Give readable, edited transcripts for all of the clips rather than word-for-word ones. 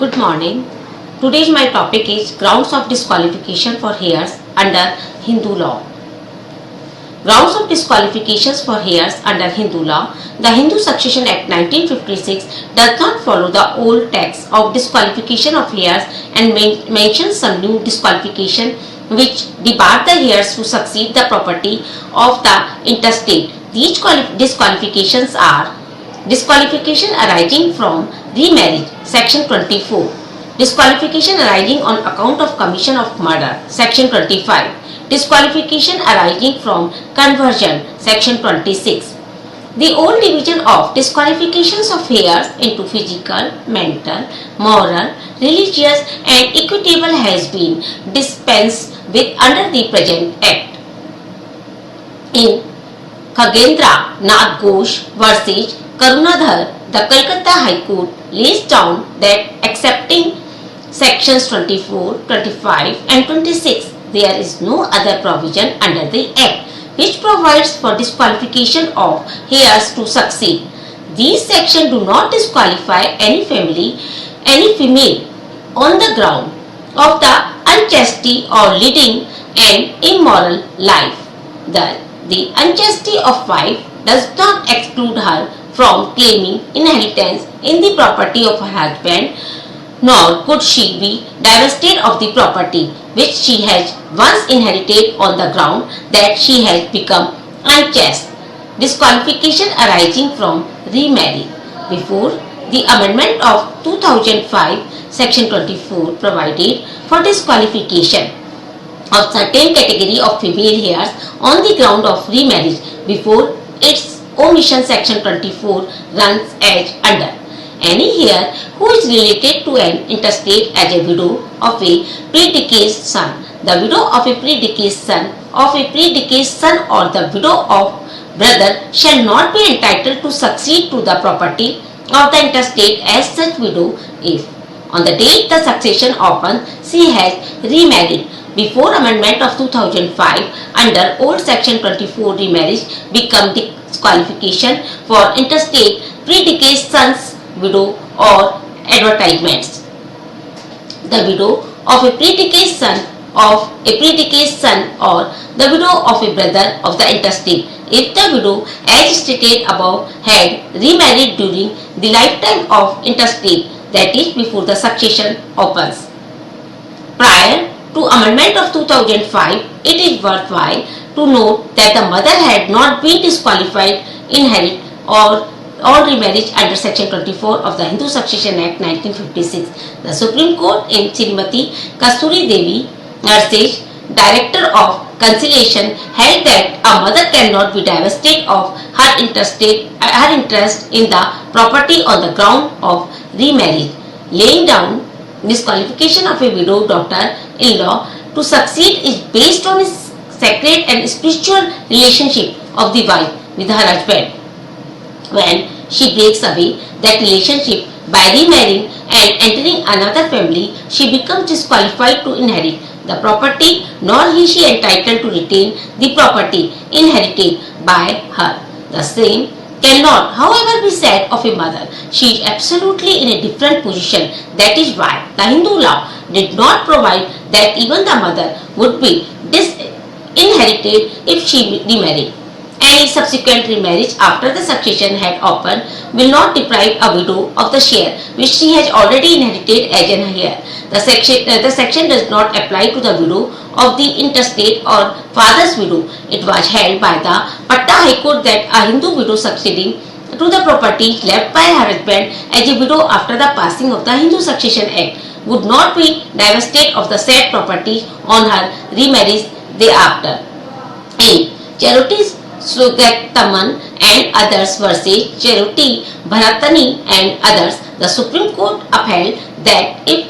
Good morning. Today's my topic is grounds of disqualification for heirs under Hindu law. Grounds of disqualifications for heirs under Hindu law. The Hindu Succession Act 1956 does not follow the old text of disqualification of heirs and mentions some new disqualification which debar the heirs to succeed the property of the intestate. These disqualifications are disqualification arising from remarriage, section 24. Disqualification arising on account of commission of murder, section 25. Disqualification arising from conversion, section 26. The old division of disqualifications of heirs into physical, mental, moral, religious and equitable has been dispensed with under the present act. In Khagendra Nath Ghosh versus Karunadhar, the Calcutta High Court lays down that excepting sections 24, 25 and 26, there is no other provision under the Act which provides for disqualification of heirs to succeed. These sections do not disqualify any female on the ground of the unchastity or leading an immoral life. The unchastity of wife does not exclude her from claiming inheritance in the property of her husband, nor could she be divested of the property which she has once inherited on the ground that she has become unchaste. Disqualification arising from remarriage. Before the amendment of 2005, section 24 provided for disqualification of certain category of female heirs on the ground of remarriage. Before its omission, section 24 runs as under: any heir who is related to an intestate as a widow of a predeceased son, the widow of a predeceased son or the widow of brother shall not be entitled to succeed to the property of the intestate as such widow if, on the date the succession opens, she has remarried. Before amendment of 2005, under old section 24, remarriage become disqualification for intestate, predeceased sons, widow or advertisements. The widow of a predeceased son or the widow of a brother of the intestate, if the widow, as stated above, had remarried during the lifetime of intestate, that is before the succession opens. Prior to amendment of 2005, it is worthwhile to note that the mother had not been disqualified inherit or remarriage under section 24 of the Hindu Succession Act 1956. The Supreme Court in Srimati Kasturi Devi Narsesh, Director of Conciliation, held that a mother cannot be divested of her interest in the property on the ground of remarriage, laying down disqualification of a widow daughter-in-law to succeed is based on a sacred and spiritual relationship of the wife with her husband. When she breaks away that relationship by remarrying and entering another family, she becomes disqualified to inherit the property, nor is she entitled to retain the property inherited by her. The same cannot, however, be said of a mother. She is absolutely in a different position. That is why the Hindu law did not provide that even the mother would be disinherited if she remarried. Any subsequent remarriage after the succession had opened will not deprive a widow of the share which she has already inherited as an heir. The section does not apply to the widow of the intestate or father's widow. It was held by the Patta High Court that a Hindu widow succeeding to the property left by her husband as a widow after the passing of the Hindu Succession Act would not be divested of the said property on her remarriage thereafter. In Charities Sugataman and others versus Charity Bharatani and others, the Supreme Court upheld that if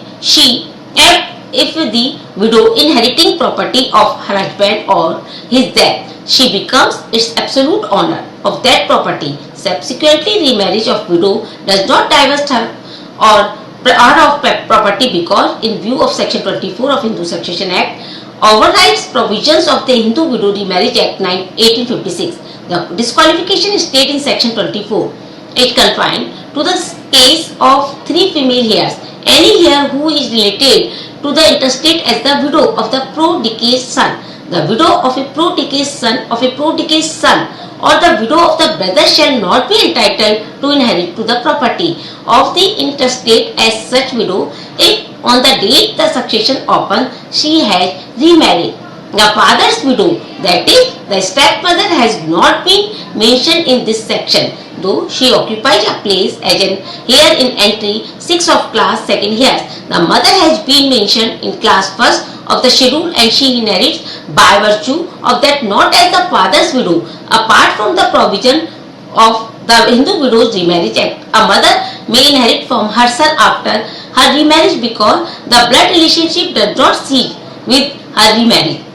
the widow inheriting property of her husband or his death, she becomes its absolute owner of that property. Subsequently, remarriage of widow does not divest her or of property because, in view of section 24 of Hindu Succession Act, overrides provisions of the Hindu Widow Remarriage Act 1856. The disqualification is stated in section 24. It confined to the case of three female heirs any heir who is related to the intestate as the widow of the pro-deceased son. The widow of a pro-deceased son or the widow of the brother shall not be entitled to inherit to the property of the intestate as such widow if on the date the succession opens she has remarried. The father's widow, that is, the stepmother, has not been mentioned in this section, though she occupies a place as an heir in entry 6 of class 2nd heirs. The mother has been mentioned in class 1st of the schedule and she inherits by virtue of that not as the father's widow. Apart from the provision of the Hindu Widows Remarriage Act, a mother may inherit from her son after her remarriage because the blood relationship does not cease with her remarriage.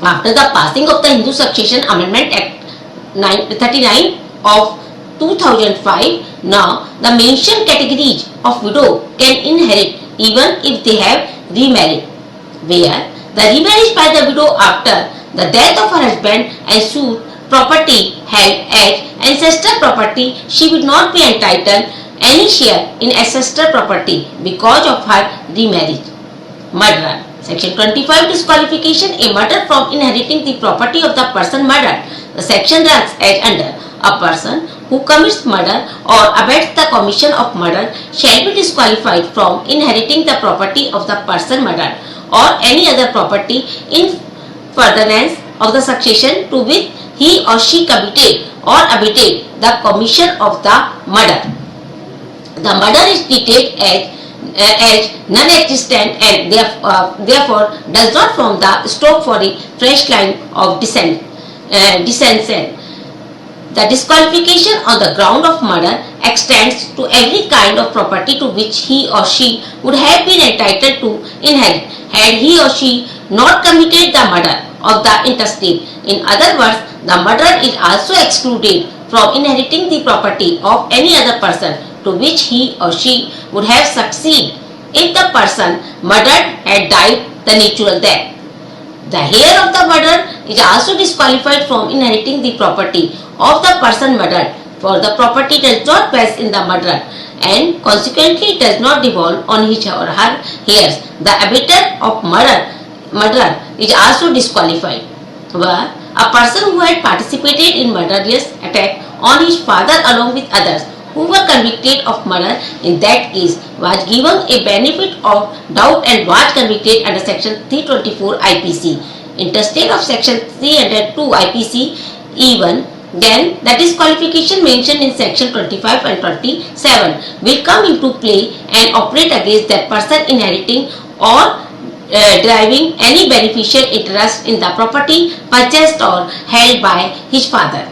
After the passing of the Hindu Succession Amendment Act 39 of 2005, now the mentioned categories of widow can inherit even if they have remarried, where the remarriage by the widow after the death of her husband ensued property held as ancestor property, she would not be entitled any share in ancestor property because of her remarriage. Murderer. Section 25 disqualification a murder from inheriting the property of the person murdered. The section runs as under: a person who commits murder or abets the commission of murder shall be disqualified from inheriting the property of the person murdered or any other property in furtherance of the succession to which he or she committed or abetted the commission of the murder. The murder is treated as non-existent and therefore does not form the stock for a fresh line of descent. The disqualification on the ground of murder extends to every kind of property to which he or she would have been entitled to inherit had he or she not committed the murder of the intestate. In other words, the murderer is also excluded from inheriting the property of any other person to which he or she would have succeeded if the person murdered had died the natural death. The heir of the murderer is also disqualified from inheriting the property of the person murdered, for the property does not vest in the murderer and consequently does not devolve on his or her heirs. The abetter of murderer is also disqualified, where a person who had participated in murderous attack on his father along with others who were convicted of murder in that case was given a benefit of doubt and was convicted under section 324 IPC. Interstate of section 302 IPC even then the disqualification mentioned in section 25 and 27 will come into play and operate against that person inheriting or deriving any beneficial interest in the property purchased or held by his father.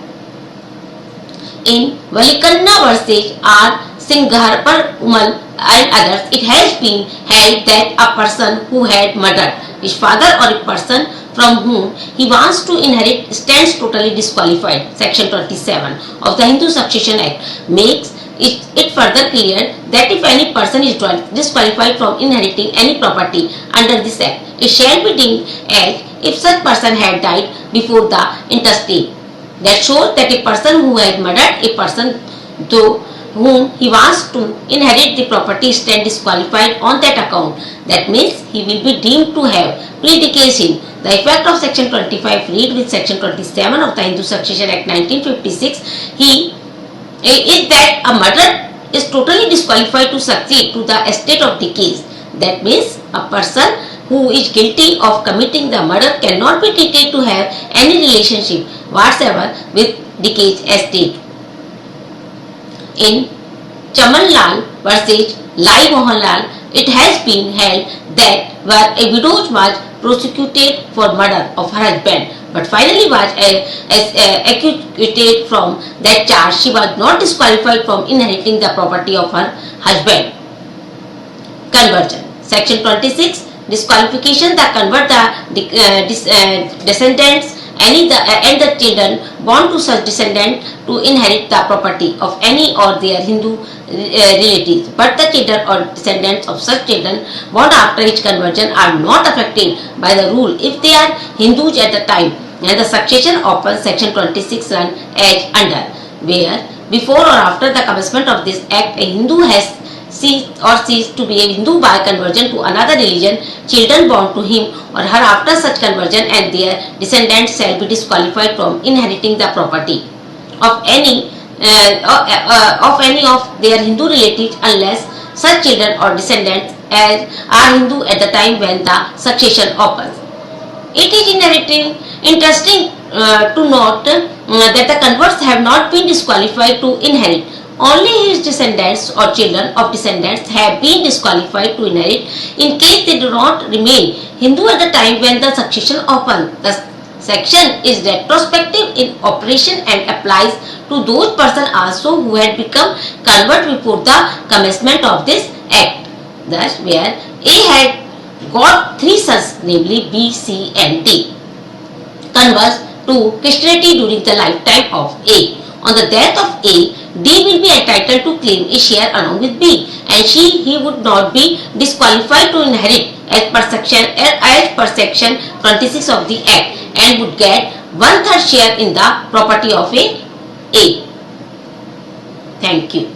In Valikanna versus R. Singharpar Umal and others, it has been held that a person who had murdered his father or a person from whom he wants to inherit stands totally disqualified. Section 27 of the Hindu Succession Act makes it further clear that if any person is disqualified from inheriting any property under this act, it shall be deemed as if such person had died before the intestate. That shows that a person who has murdered a person through whom he wants to inherit the property stands disqualified on that account. That means he will be deemed to have predeceased him. The effect of section 25 read with section 27 of the Hindu Succession Act 1956 is that a murderer is totally disqualified to succeed to the estate of deceased. That means a person who is guilty of committing the murder cannot be treated to have any relationship whatsoever with deceased estate. In Chaman Lal versus Lai Mohan Lal, it has been held that where a widow was prosecuted for murder of her husband but finally was acquitted from that charge, she was not disqualified from inheriting the property of her husband. Conversion. Section 26 disqualification that convert the descendants and the children born to such descendant to inherit the property of any or their Hindu relatives, but the children or descendants of such children born after his conversion are not affected by the rule if they are Hindus at the time, and the succession opens. Section 26 runs as under: where before or after the commencement of this act a Hindu has cease to be a Hindu by conversion to another religion, children born to him or her after such conversion and their descendants shall be disqualified from inheriting the property of any of their Hindu relatives unless such children or descendants are Hindu at the time when the succession occurs. It is interesting to note that the converts have not been disqualified to inherit. Only his descendants or children of descendants have been disqualified to inherit in case they do not remain Hindu at the time when the succession occurs. The section is retrospective in operation and applies to those persons also who had become convert before the commencement of this act. Thus, where A had got three sons, namely B, C and D, converts to Christianity during the lifetime of A. On the death of A, D will be entitled to claim a share along with B, and he would not be disqualified to inherit as per section 26 of the Act, and would get 1/3 share in the property of A. Thank you.